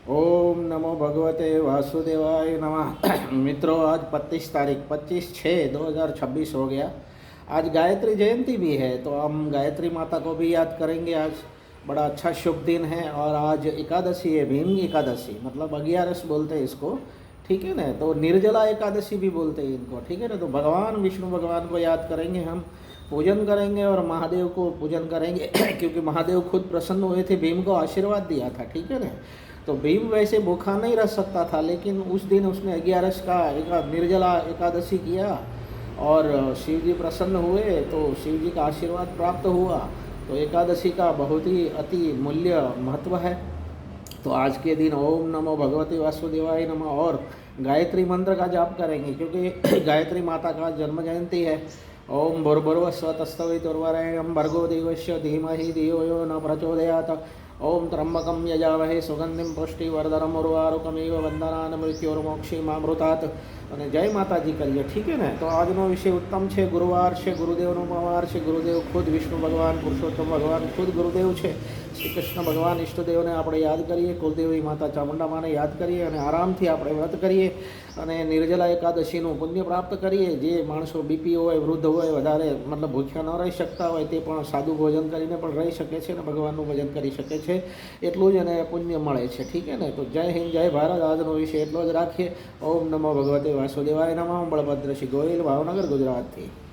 ओम नमो भगवते वासुदेवाय नमः। मित्रों, आज 25 तारीख 25/6/2026 हो गया। आज गायत्री जयंती भी है, तो हम गायत्री माता को भी याद करेंगे। आज बड़ा अच्छा शुभ दिन है और आज एकादशी है, भीम एकादशी, मतलब 11 बोलते हैं इसको, ठीक है ना। तो निर्जला एकादशी भी बोलते हैं इनको, ठीक है ना। तो भगवान विष्णु भगवान को याद करेंगे, हम पूजन करेंगे और महादेव को पूजन करेंगे क्योंकि महादेव खुद प्रसन्न हुए थे, भीम को आशीर्वाद दिया था, ठीक है ना। तो भीम वैसे भूखा नहीं रह सकता था, लेकिन उस दिन उसने 11 का निर्जला एकादशी किया और शिव जी प्रसन्न हुए, तो शिव जी का आशीर्वाद प्राप्त हुआ। तो एकादशी का बहुत ही अति मूल्य महत्व है। तो आज के दिन ओम नमो भगवते वासुदेवाय नमः और गायत्री मंत्र का जाप करेंगे, क्योंकि गायत्री माता का जन्म जयंती है। ओम भूर्भुवः स्वः तत्सवितुर्वरेण्यं भर्गो देवस्य धीमहि धियो यो न प्रचोदयात्। ओम त्र्यंबकं यजामहे सुगंधिं पुष्टिवर्धनम् उर्वारुकमिव वंदनान् मृत्युर्मोक्षीमामृतात्। અને જય માતાજી કરીએ, ઠીક છે ને। તો આજનો વિષય ઉત્તમ છે, ગુરુવાર છે, ગુરુદેવનો વાર છે। ગુરુદેવ ખુદ વિષ્ણુ ભગવાન, પુરુષોત્તમ ભગવાન ખુદ ગુરુદેવ છે। શ્રી કૃષ્ણ ભગવાન ઈષ્ટદેવને આપણે યાદ કરીએ, કુલદેવી માતા ચામુંડા માને યાદ કરીએ અને આરામથી આપણે વ્રત કરીએ અને નિર્જલા એકાદશીનું પુણ્ય પ્રાપ્ત કરીએ। જે માણસો બીપી હોય, વૃદ્ધ હોય, વધારે મતલબ ભૂખ્યા ન રહી શકતા હોય, તે પણ સાદું ભોજન કરીને પણ રહી શકે છે અને ભગવાનનું ભજન કરી શકે છે, એટલું જ એને પુણ્ય મળે છે, ઠીક છે ને। તો જય હિન્દ, જય ભારત। આજનો વિષય એટલો જ રાખીએ। ઓમ નમો ભગવતે વાસુદેવાય નમઃ। બળભદ્ર શ્રી ગોહિલ, ભાવનગર, ગુજરાતથી।